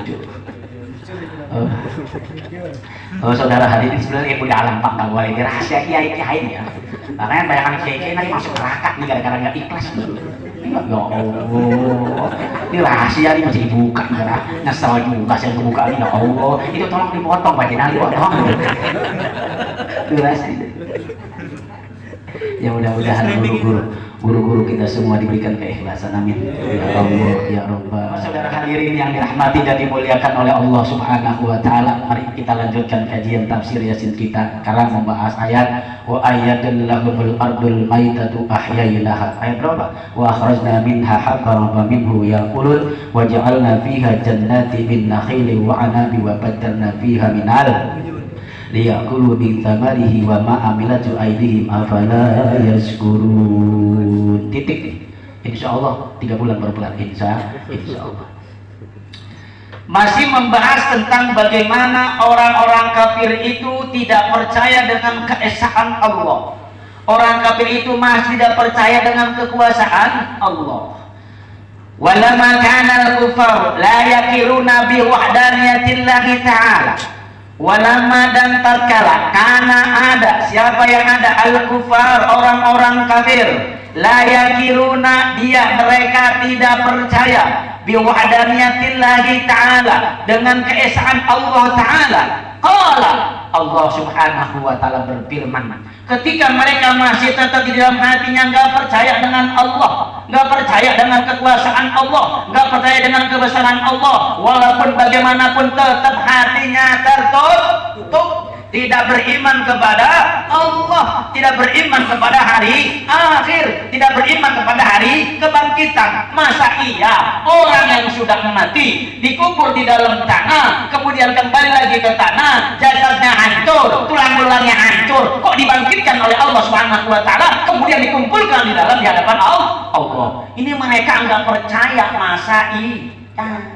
Saudara hadirin sebenarnya udah alam pak nggak boleh rahasia kiai ya. Makanya bayangkan kiai nanti masuk neraka nih gara-gara nggak ikhlas. Ya Allah, ini rahasia ini masih dibuka, nyesel juga saya kebuka ini. Ya Allah, itu tolong dipotong Pak Jenali, potong. Itu rahasia. Ya mudah-mudahan guru-guru kita semua diberikan keikhlasan, amin ya Allah ya Rabbal. Saudara hadirin yang dirahmati dan dimuliakan oleh Allah Subhanahu wa taala, mari kita lanjutkan kajian tafsir Yasin kita. Sekarang membahas ayat wa ayatul lahumul ardul maitatu ahyainaha. Ayat berapa? Wa akhrajna minha habban wa minhu yaqulun wa ja'alna fiha jannati min nakhili wa anabi wa badalna fiha minal liyakulu min thamarihi wa ma amilatu aydihim afala yashkurun. Titik. Insyaallah 3 bulan berbulan insyaallah. Masih membahas tentang bagaimana orang-orang kafir itu tidak percaya dengan keesaan Allah. Orang kafir itu masih tidak percaya dengan kekuasaan Allah. Walamma kana al-kufar la yakiruna bi wahdaniyatillahi ta'ala. Walama dan tatkala karena ada siapa yang ada al-kufar orang-orang kafir la yakiruna mereka tidak percaya biwahdaniyatillahi ta'ala dengan keesaan Allah ta'ala. Qala Allah Subhanahu wa ta'ala berfirman, ketika mereka masih tetap di dalam hatinya nggak percaya dengan Allah, nggak percaya dengan kekuasaan Allah, nggak percaya dengan kebesaran Allah, walaupun bagaimanapun tetap hatinya tertutup, tidak beriman kepada Allah, tidak beriman kepada hari akhir, tidak beriman kepada hari kebangkitan. Masa iya orang yang sudah mati dikubur di dalam tanah, kemudian kembali lagi ke tanah, jasadnya hancur, tulang belulangnya hancur, kok dibangkitkan oleh Allah Subhanahu wa taala, kemudian dikumpulkan di hadapan Allah? Ini mereka nggak percaya, masa iya.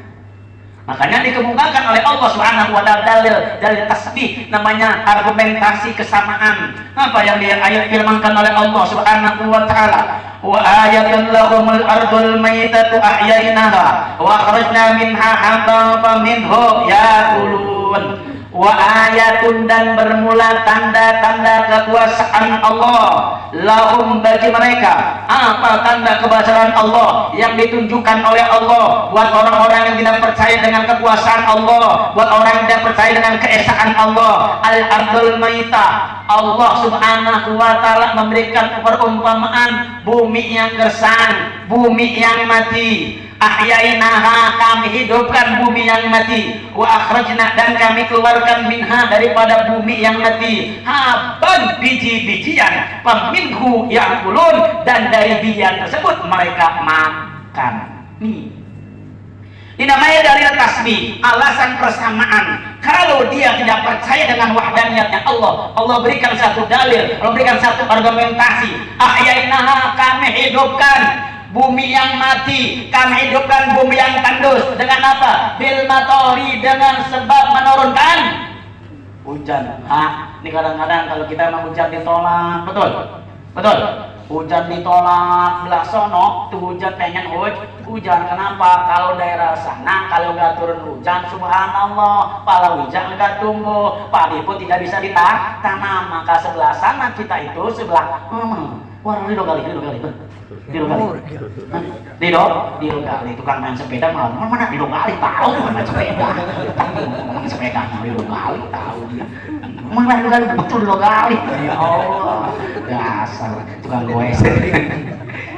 Makanya dikemukakan oleh Allah Subhanahu wa taala dalil tasbih, namanya argumentasi kesamaan. Apa yang ayat firmankan oleh Allah Subhanahu wa taala? Wa ayatun lahumul ardul maitatu ahyainaha wa akhrajna minha habban faminhu ya'kulun. Wa ayatun dan bermula tanda-tanda kekuasaan Allah lahum bagi mereka. Apa tanda kebesaran Allah yang ditunjukkan oleh Allah buat orang-orang yang tidak percaya dengan kekuasaan Allah, buat orang yang tidak percaya dengan keesaan Allah? Al-ardul maitah, Allah Subhanahu wa taala memberikan perumpamaan bumi yang gersang, bumi yang mati. Ahyainaha, kami hidupkan bumi yang mati. Wa akhrajna, dan kami keluarkan minha, daripada bumi yang mati, habban, biji-bijian, faminhu ya'kulun, dan dari bijian tersebut mereka makan. Nih dinamanya dalil tasbih, alasan persamaan. Kalau dia tidak percaya dengan wahdaniyatnya Allah, Allah berikan satu dalil, Allah berikan satu argumentasi. Ahyainaha, kami hidupkan bumi yang mati, kami hidupkan bumi yang tandus. Dengan apa? Bil matori, dengan sebab menurunkan hujan. Ini kadang-kadang kalau kita mau hujan ditolak, betul? hujan ditolak belah sono tuh hujan pengen hujan kenapa? Kalau daerah sana kalau nggak turun hujan subhanallah palawija nggak tumbuh, padi pun tidak bisa ditanam. Maka sebelah sana kita itu sebelah wah Ridho kali tukang main sepeda mana Ridho kali tahu mana sepeda Ridho kali tahu dia mana Ridho kali betul Ridho kali ya Allah dasar tukang goes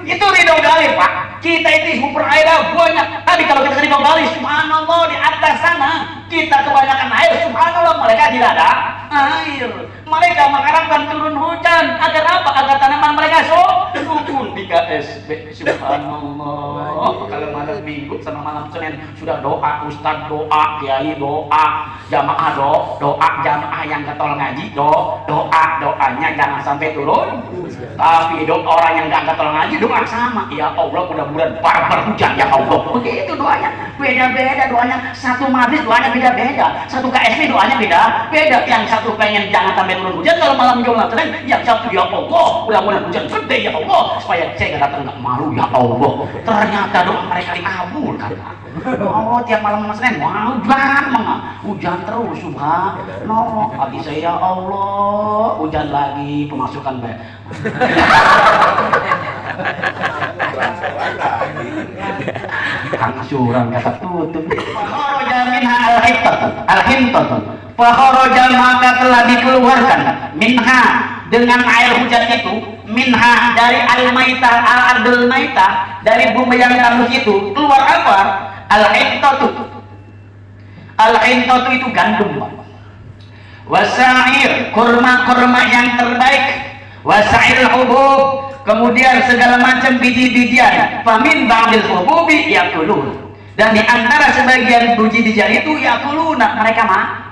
itu Ridho kali Pak. Kita itu sumber air banyak, tapi kalau kita Ridho kali subhanallah di atas sana kita kebanyakan air subhanallah, mereka tidak ada air. Mereka mengharapkan turun hujan agar apa? Agar tanaman mereka subur di KSB subhanallah. Kalau malam minggu sama malam Senin sudah doa, ustaz doa, kiai doa, jamaah doa, jamaah yang ketol ngaji doanya jangan sampai turun. Tapi orang yang nggak ketol ngaji doa sama, ya Allah mudah-mudahan barbar hujan ya Allah. Begitu doanya, beda-beda doanya. Satu majlis doanya beda-beda, satu KSB doanya beda-beda. Yang satu pengen jangan sampai turun hujan kalau malam minggu malam Senin, yang satu ya Allah mudah-mudahan hujan gede ya Allah supaya saya datang nggak malu ya Allah. Ternyata doa mereka dikabulkan. Oh tiap malam Senin hujan terus subhanallah. Hati saya ya Allah hujan lagi pemasukan angsuran kata tutup. Fakharaja minha al-himtat. Fakharaja maka telah dikeluarkan minha dengan air hujan itu, minha dari al-maitah al-ardul maitah, dari bumi yang tandus itu keluar apa? Al-himtat. Al-himtat itu gandum. Wasair kurma yang terbaik. Wasail hubub, kemudian segala macam biji-bijian. Famin ba'dil hububi yakulun, dan di antara sebagian biji-bijian itu yakuluna, mereka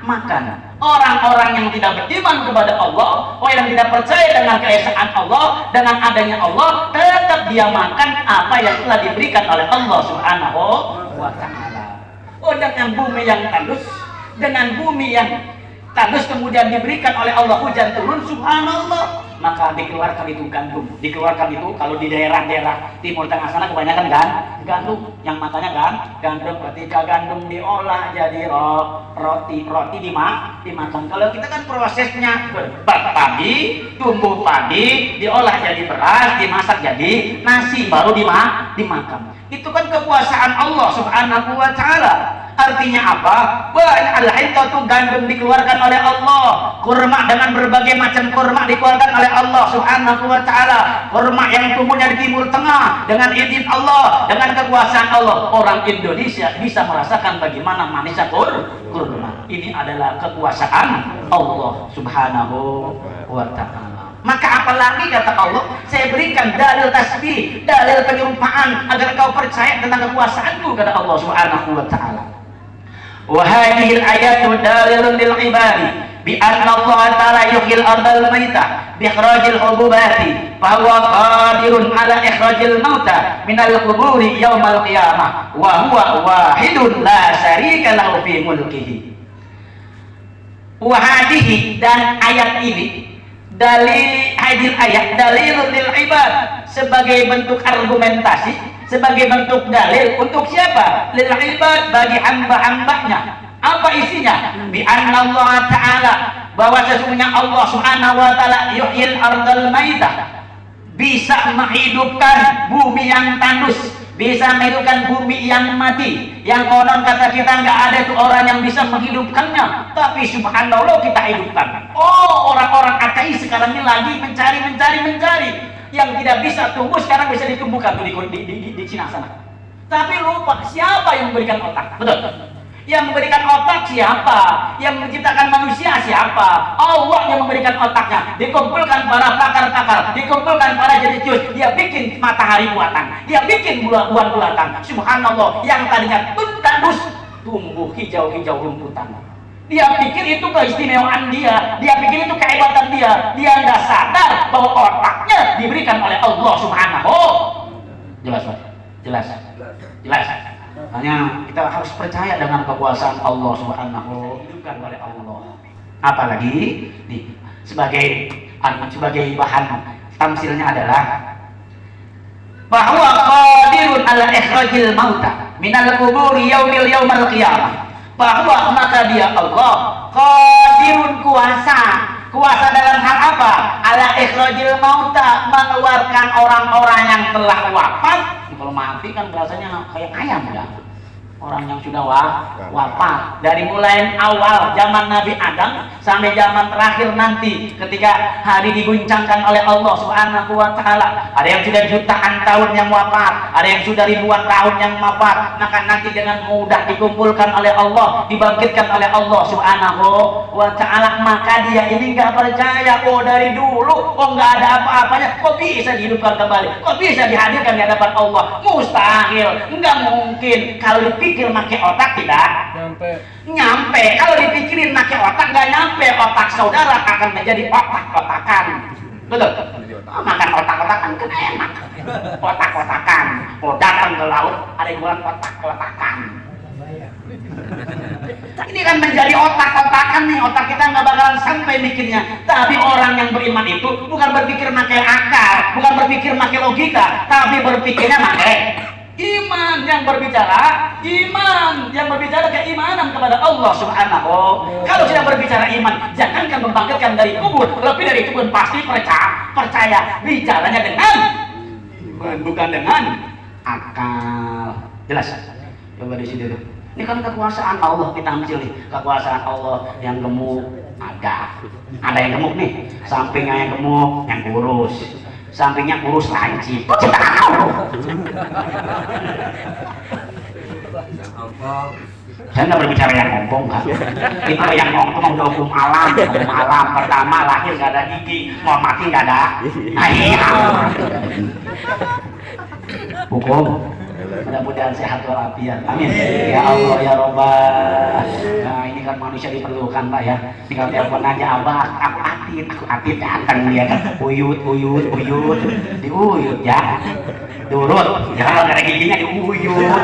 makan. Orang-orang yang tidak beriman kepada Allah, orang yang tidak percaya dengan keesaan Allah, dengan adanya Allah, tetap dia makan apa yang telah diberikan oleh Allah Subhanahu wa ta'ala. Oh, dengan bumi yang tandus, dengan bumi yang tandus kemudian diberikan oleh Allah hujan turun subhanallah, maka dikeluarkan itu gandum. Dikeluarkan itu kalau di daerah-daerah timur tengah sana kebanyakan gandum, yang makanya gandum. Ketika gandum diolah jadi roti dimakan. Kalau kita kan prosesnya padi, tumbuh padi, diolah jadi beras, dimasak jadi nasi, baru dimakan. Itu kan kekuasaan Allah Subhanahu wa ta'ala. Artinya apa? Al-hintatu gandum dikeluarkan oleh Allah, kurma dengan berbagai macam kurma dikeluarkan oleh Allah Subhanahu wa ta'ala. Kurma yang tumbuhnya di timur tengah dengan izin Allah, dengan kekuasaan Allah. Orang Indonesia bisa merasakan bagaimana manisnya kurma. Ini adalah kekuasaan Allah Subhanahu wa ta'ala. Maka apalagi kata Allah, saya berikan dalil tasbih, dalil penyumpaan agar kau percaya tentang kekuasaanku, kata Allah Subhanahu wa ta'ala. Wa hadhihi al-ayatu dalilun lil ibadi bi anna Allah ta'ala yuhyil ardal maitah bi ikhrajil hububati fa huwa qadirun ala ikhrajil mauta minal quburi yaumal qiyamah wa huwa wahidun la syarika lahu fi mulkihi. Wa hadhihi, dan ayat ini dalilun lil ibad, sebagai bentuk argumentasi, sebagai bentuk dalil untuk siapa? Lil ibad, bagi hamba-hambanya. Apa isinya? Bi anna Allah ta'ala, bahwa sesungguhnya Allah Subhanahu wa ta'ala yuhyil ardal maitah, bisa menghidupkan bumi yang tandus, bisa menghidupkan bumi yang mati, yang konon kata kita nggak ada tuh orang yang bisa menghidupkannya, tapi subhanallah kita hidupkan. Oh, orang-orang ateis sekarang ini lagi mencari yang tidak bisa tumbuh sekarang bisa ditumbuhkan tuh di Cina sana. Tapi lupa siapa yang memberikan otak, betul? Yang memberikan otak siapa? Yang menciptakan manusia siapa? Allah yang memberikan otaknya. Dikumpulkan para pakar-pakar, dikumpulkan para jenius, dia bikin matahari buatan, dia bikin bulan buatan. Subhanallah, yang tadinya tandus tumbuh hijau-hijau rumputan. Dia pikir itu keistimewaan dia pikir itu kehebatan dia nggak sadar bahwa otaknya diberikan oleh Allah Subhanahu. Jelas. Hanya kita harus percaya dengan kekuasaan Allah Subhanahu diberikan oleh Allah. Apalagi sebagai bahan tamsilnya adalah bahwa qadirun ala ikhrajil mauta minal quburi yaumal qiyamah, bahwa maka dia Allah qadirun kuasa dalam hal apa? Ala ikhrajil mauta, mengeluarkan orang-orang yang telah wafat. Kalau mati kan rasanya kayak ayam ya, orang yang sudah wafat. Dari mulai awal zaman Nabi Adam sampai zaman terakhir nanti ketika hari diguncangkan oleh Allah Subhanahu wa taala. Ada yang sudah jutaan tahun yang wafat, ada yang sudah ribuan tahun yang wafat. Maka nanti dengan mudah dikumpulkan oleh Allah, dibangkitkan oleh Allah Subhanahu wa taala. Maka dia ini enggak percaya, oh dari dulu kok enggak ada apa-apanya, kok bisa dihidupkan kembali, kok bisa dihadirkan di hadapan Allah. Mustahil, enggak mungkin. Kalau dipikir pakai otak tidak nyampe. Kalau dipikirin pakai otak nggak nyampe. Otak saudara akan menjadi otak-otakan, betul? Makan otak-otakan kan enak. Otak-otakan, oh datang ke laut ada yang bilang otak-otakan. Ini kan menjadi otak-otakan nih. Otak kita nggak bakalan sampai mikirnya. Tapi orang yang beriman itu bukan berpikir pakai akal, bukan berpikir pakai logika, tapi berpikirnya pakai iman. Yang berbicara keimanan kepada Allah Subhanahu. Kalau sudah berbicara iman, jangankan membangkitkan dari kubur, lebih dari itu pun pasti percaya. Bicaranya dengan bukan dengan akal. Jelas? Coba di sini dulu. Ini kan kekuasaan Allah kita ambil nih. Kekuasaan Allah yang gemuk ada yang gemuk nih. Sampingnya yang gemuk, yang kurus. Sampingnya kurus lancip. Saya nggak berbicara yang ngomong kan. Itu yang ngomong udah hukum alam. Pertama lahir nggak ada gigi, mau mati nggak ada. Hukum. Mudah-mudahan sehat walafiat. Amin. Ya Allah ya Rabbah. Nah ini kan manusia diperlukan Pak ya. Tinggal telepon aja Abah, aku atit datang dia kan. Uyut diuyut ya. Durut. Ya kalau nggak ada giginya diuyut.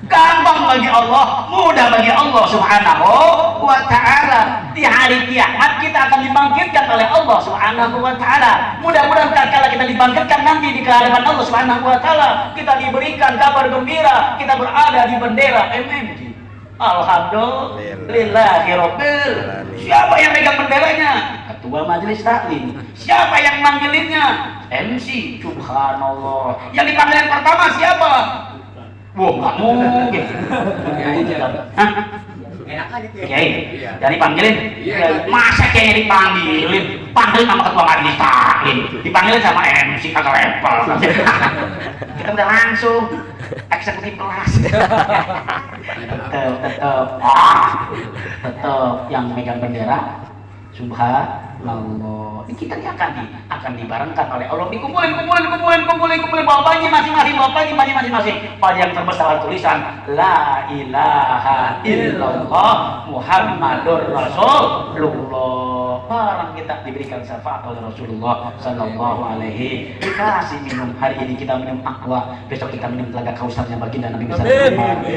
Gampang bagi Allah, mudah bagi Allah Subhanahu wa ta'ala. Di hari kiamat kita akan dibangkitkan oleh Allah Subhanahu wa ta'ala. Mudah-mudahan kala kita dibangkitkan nanti di hadapan Allah Subhanahu wa ta'ala, kita diberikan kabar gembira, kita berada di bendera MMG. Alhamdulillahirabbil. Siapa yang megang benderanya? Ketua Majelis Taklim. Siapa yang manggilinnya? MC. Subhanallah. Yang dipanggil pertama siapa? Wah, nggak mungkin. Enak aja tuh. Kiai, dari panggilin. Masa kiai dipanggilin? Panggil nama ketua majelis taklim, dipanggilin sama MC kagak level. Kita udah langsung eksekutif kelas. Tetap yang megang bendera. Subhanallah. Ini kita akan dibarengkan oleh Allah. Dikumpulin bapaknya masing-masing. Pada yang terbesar tulisan La ilaha illallah Muhammadur Rasulullah. Barang kita diberikan syafaat oleh Rasulullah Sallallahu Alaihi. Dikasih minum. Hari ini kita minum aqua, besok kita minum telaga kausarnya baginda Nabi besar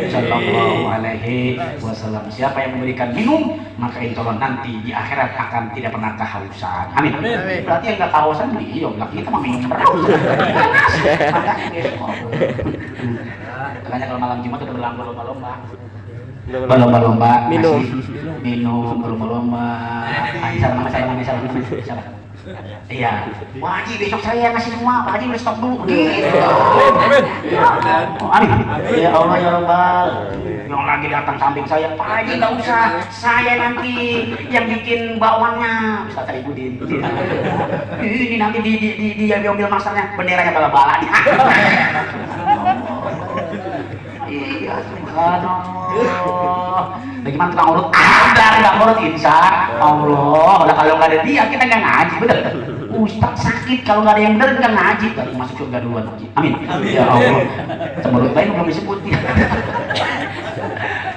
Sallallahu Alaihi Wasallam. Siapa yang memberikan minum, maka insya Allah nanti di akhirat akan tidak pernah kehausan. Amin. Berarti yang nggak kehausan beliau, kita mau minum terus. Makanya kalau malam Jumat udah berlomba-lomba. Minum berlomba-lomba. Salah. Iya. Wah Haji besok saya ngasih semua, Pak Haji udah stop dulu. Amin. Ya Allah ya Rabbal. Yang lagi datang samping saya, Pak Haji nggak usah, saya nanti yang bikin bakwannya. Bisa cari Budin. Ini nanti diambil masanya, benderanya bala-bala. Iya, subhanallah. Bagaimana tukang urut? Ada nggak urut insya Allah. Lah kalau nggak ada dia kita nggak ngaji, bener. Ustaz sakit kalau nggak ada yang bener nggak ngaji. Tadi masuk surga duluan. Amin. Ya Allah. Cemberut baik belum disebut.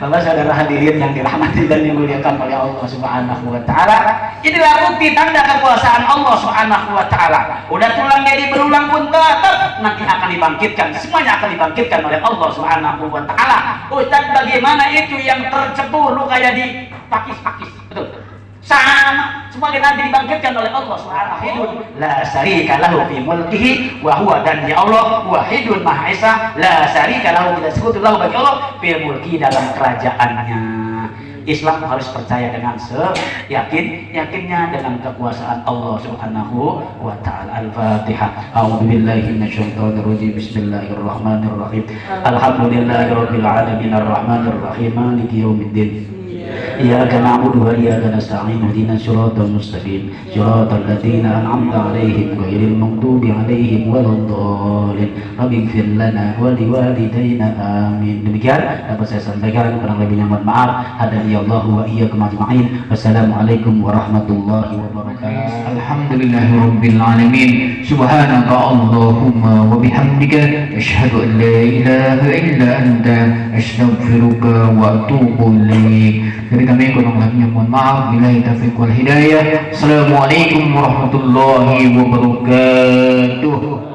Bapak saudara hadirin yang dirahmati dan dimuliakan oleh Allah Subhanahu wa taala. Inilah bukti tanda kekuasaan Allah Subhanahu wa taala. Udah tulang jadi berulang pun tetap nanti akan dibangkitkan. Semuanya akan dibangkitkan oleh Allah Subhanahu wa taala. Ustaz bagaimana itu yang tercebur lu kayak di pakis, betul. Sama, semuanya nanti dibangkitkan oleh Allah Subhanahu wa taala. La syarika lahu fi mulkihi wa huwa, dan ya Allah wahidun maha esa, la syarika lahu, tidak sekutu lahu bagi Allah fi mulki, dalam kerajaannya. Islam harus percaya dengan yakinnya dengan kekuasaan Allah Subhanahu wa taala. Al-Fatihah. A'udzubillahi minasyaitonir rajim. Bismillahirrahmanirrahim. Alhamdulillahirabbil alamin arrahmanir rahim maliki yaumiddin. إياك نعبد وإياك نستعين اهدنا الصراط المستقيم صراط الذين أنعمت عليهم غير المغضوب عليهم ولا الضالين رب اغفر لنا ولوالدينا آمين. Demikian dapat saya sampaikan, kurang lebihnya mohon maaf. Hadani Allah wa iyyakum ajma'in. Wassalamualaikum warahmatullahi wabarakatuh. Alhamdulillahirabbil alamin. Subhanaka Allahumma wa bihamdika asyhadu an la ilaha illa anta astaghfiruka wa atubu ilaik. Dari kami kurang lebihnya mohon maaf. Billahi taufiq wal hidayah. Assalamualaikum warahmatullahi wabarakatuh.